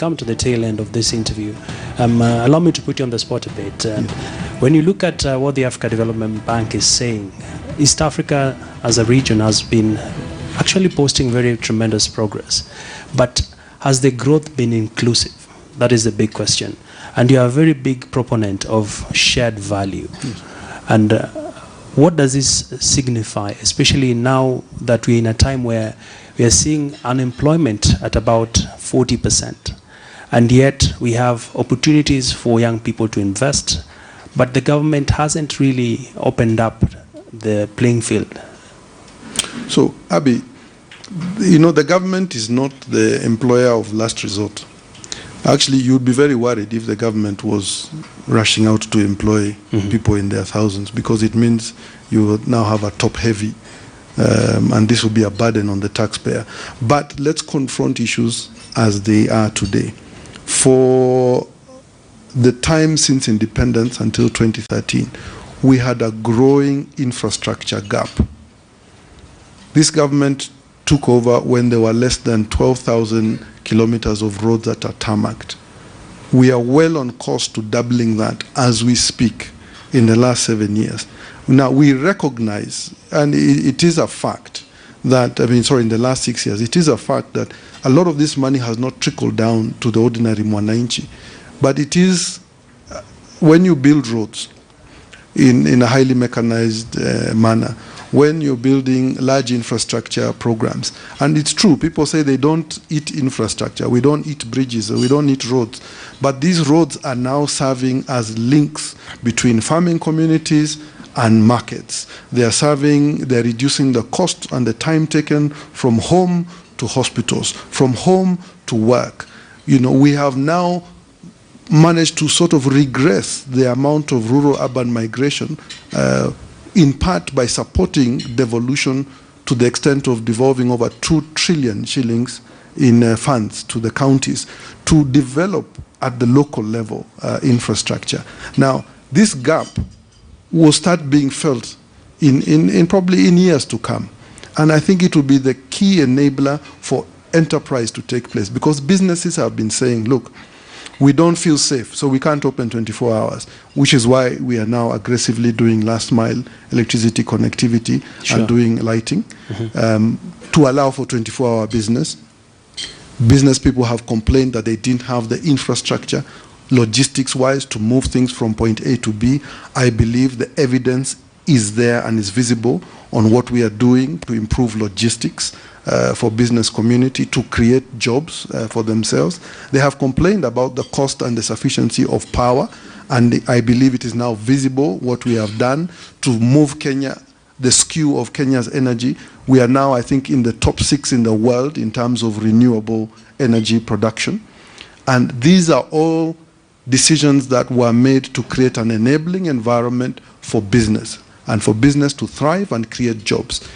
come to the tail end of this interview, allow me to put you on the spot a bit. When you look at what the Africa Development Bank is saying, East Africa as a region has been actually posting very tremendous progress. But has the growth been inclusive? That is the big question. And you are a very big proponent of shared value. Yes. And what does this signify, especially now that we're in a time where we are seeing unemployment at about 40%, and yet we have opportunities for young people to invest, but the government hasn't really opened up the playing field? So, Abi, you know, the government is not the employer of last resort. Actually, you'd be very worried if the government was rushing out to employ people in their thousands, because it means you would now have a top-heavy, and this will be a burden on the taxpayer. But let's confront issues as they are today. For the time since independence until 2013, we had a growing infrastructure gap. This government took over when there were less than 12,000 kilometers of roads that are tarmacked. We are well on course to doubling that as we speak in the last 7 years. Now, we recognize, and it is a fact that, in the last 6 years, it is a fact that a lot of this money has not trickled down to the ordinary mwananchi. But it is, when you build roads in a highly mechanized manner, when you're building large infrastructure programs. And it's true, people say they don't eat infrastructure, we don't eat bridges, we don't eat roads. But these roads are now serving as links between farming communities and markets. They're reducing the cost and the time taken from home to hospitals, from home to work. You know, we have now managed to sort of regress the amount of rural-urban migration, in part by supporting devolution to the extent of devolving over 2 trillion shillings in funds to the counties to develop at the local level infrastructure. Now, this gap will start being felt in probably in years to come. And I think it will be the key enabler for enterprise to take place, because businesses have been saying, look, we don't feel safe, so we can't open 24 hours, which is why we are now aggressively doing last mile electricity connectivity and doing lighting to allow for 24-hour business. Business people have complained that they didn't have the infrastructure, logistics-wise, to move things from point A to B. I believe the evidence is there and is visible on what we are doing to improve logistics for business community, to create jobs for themselves. They have complained about the cost and the sufficiency of power, and I believe it is now visible what we have done to move Kenya, the skew of Kenya's energy. We are now, I think, in the top 6 in the world in terms of renewable energy production. And these are all decisions that were made to create an enabling environment for business, and for business to thrive and create jobs.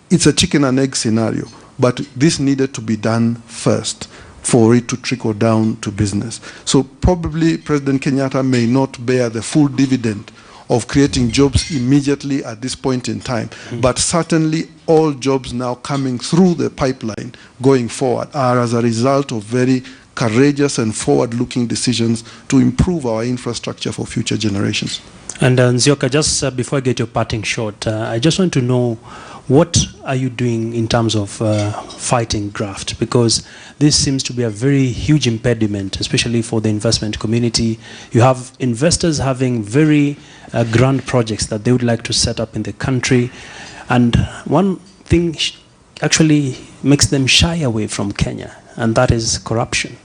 It's a chicken and egg scenario, but this needed to be done first for it to trickle down to business. So probably President Kenyatta may not bear the full dividend of creating jobs immediately at this point in time, but certainly all jobs now coming through the pipeline going forward are as a result of very courageous and forward-looking decisions to improve our infrastructure for future generations. And Nzioka, just before I get your parting shot, I just want to know, what are you doing in terms of fighting graft? Because this seems to be a very huge impediment, especially for the investment community. You have investors having very grand projects that they would like to set up in the country. And one thing actually makes them shy away from Kenya, and that is corruption.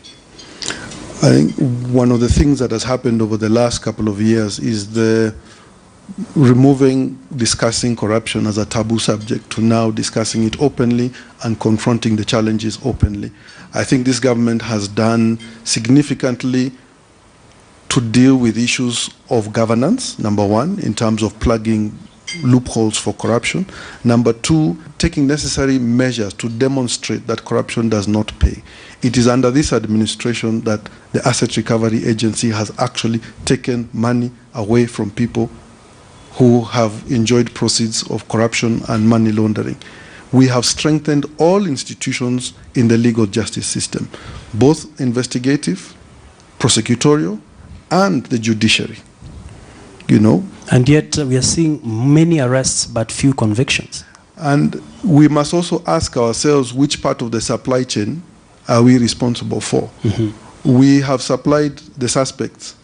I think one of the things that has happened over the last couple of years is the discussing corruption as a taboo subject to now discussing it openly and confronting the challenges openly. I think this government has done significantly to deal with issues of governance, number one, in terms of plugging loopholes for corruption. Number two, taking necessary measures to demonstrate that corruption does not pay. It is under this administration that the Asset Recovery Agency has actually taken money away from people who have enjoyed proceeds of corruption and money laundering. we have strengthened all institutions in the legal justice system, both investigative, prosecutorial, and the judiciary. You know? And yet we are seeing many arrests but few convictions. And we must also ask ourselves which part of the supply chain are we responsible for. We have supplied the suspects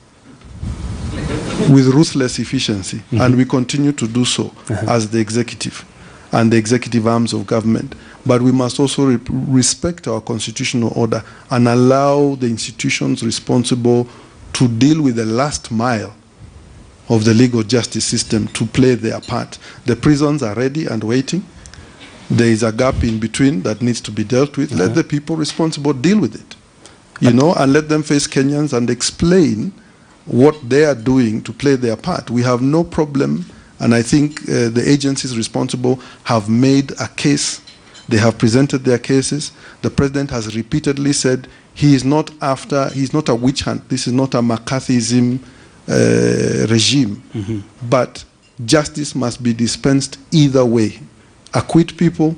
with ruthless efficiency, and we continue to do so as the executive and the executive arms of government. But we must also respect our constitutional order and allow the institutions responsible to deal with the last mile of the legal justice system to play their part. The prisons are ready and waiting. There is a gap in between that needs to be dealt with. Let the people responsible deal with it, you know, and let them face Kenyans and explain what they are doing to play their part. We have no problem, and I think the agencies responsible have made a case. They have presented their cases. The president has repeatedly said he is not after, he's not a witch hunt. This is not a McCarthyism regime. But justice must be dispensed either way. Acquit people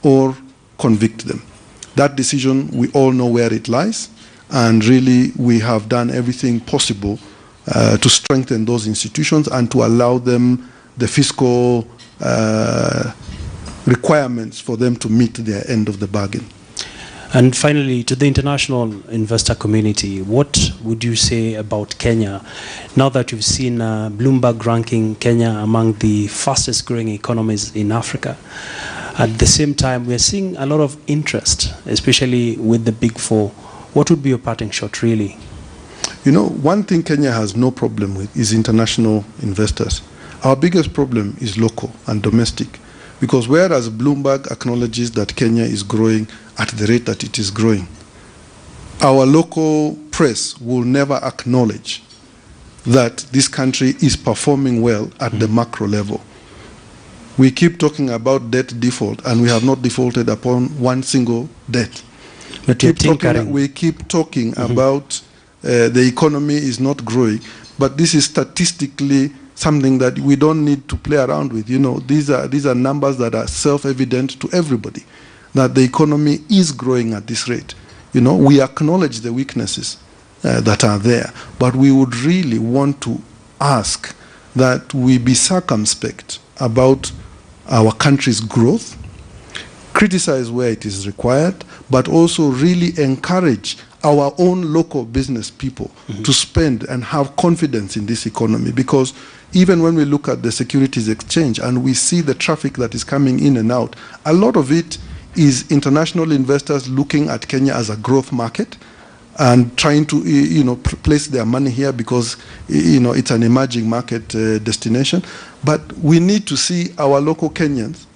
or convict them. That decision, we all know where it lies, and really we have done everything possible to strengthen those institutions and to allow them the fiscal requirements for them to meet their end of the bargain. And finally, to the international investor community, what would you say about Kenya now that you've seen Bloomberg ranking Kenya among the fastest growing economies in Africa? At the same time, we're seeing a lot of interest, especially with the Big Four. What would be your parting shot, really? You know, one thing Kenya has no problem with is international investors. Our biggest problem is local and domestic. Because whereas Bloomberg acknowledges that Kenya is growing at the rate that it is growing, our local press will never acknowledge that this country is performing well at the macro level. We keep talking about debt default, and we have not defaulted upon one single debt. But We keep talking about the economy is not growing, but this is statistically something that we don't need to play around with. You know, these are numbers that are self-evident to everybody, that the economy is growing at this rate. You know, we acknowledge the weaknesses that are there, but we would really want to ask that we be circumspect about our country's growth, criticize where it is required, but also really encourage our own local business people to spend and have confidence in this economy. Because even when we look at the securities exchange and we see the traffic that is coming in and out, a lot of it is international investors looking at Kenya as a growth market and trying to, you know, place their money here because, you know, it's an emerging market destination. But we need to see our local Kenyans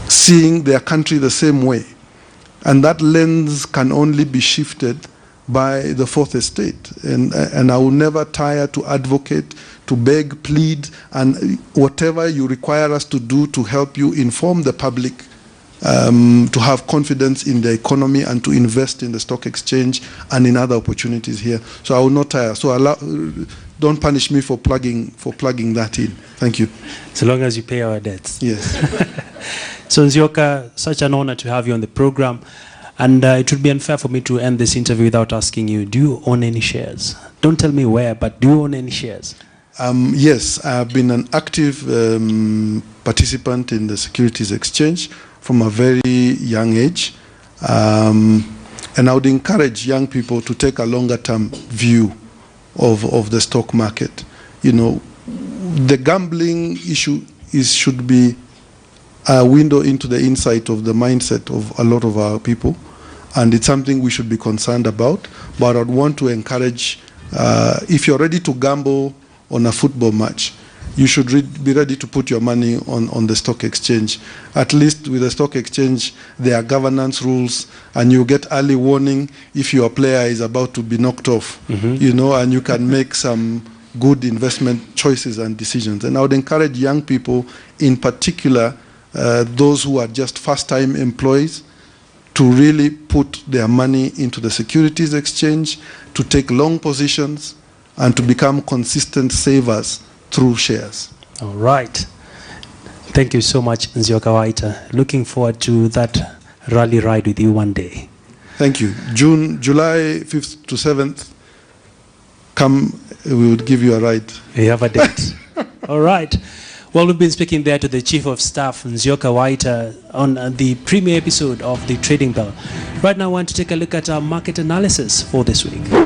seeing their country the same way. And that lens can only be shifted by the fourth estate. And I will never tire to advocate, to beg, plead, and whatever you require us to do to help you inform the public, to have confidence in the economy and to invest in the stock exchange and in other opportunities here. So I will not tire. So don't punish me for plugging that in. Thank you. So long as you pay our debts. Yes. So Nzioka, such an honor to have you on the program. And it would be unfair for me to end this interview without asking you, do you own any shares? Don't tell me where, but do you own any shares? Yes, I have been an active participant in the securities exchange from a very young age. And I would encourage young people to take a longer term view of the stock market. You know, the gambling issue should be a window into the insight of the mindset of a lot of our people, and it's something we should be concerned about. But I'd want to encourage, if you're ready to gamble on a football match, you should be ready to put your money on the stock exchange. At least with the stock exchange, there are governance rules, and you get early warning if your player is about to be knocked off, you know, and you can make some good investment choices and decisions. And I would encourage young people, in particular, those who are just first-time employees, to really put their money into the securities exchange, to take long positions, and to become consistent savers through shares. All right. Thank you so much, Nzioka Waita. Looking forward to that rally ride with you one day. Thank you. July 5th to 7th, come, we would give you a ride. You have a date. All right. Well, we've been speaking there to the Chief of Staff, Nzioka Waita, on the premiere episode of The Trading Bell. Right now, I want to take a look at our market analysis for this week.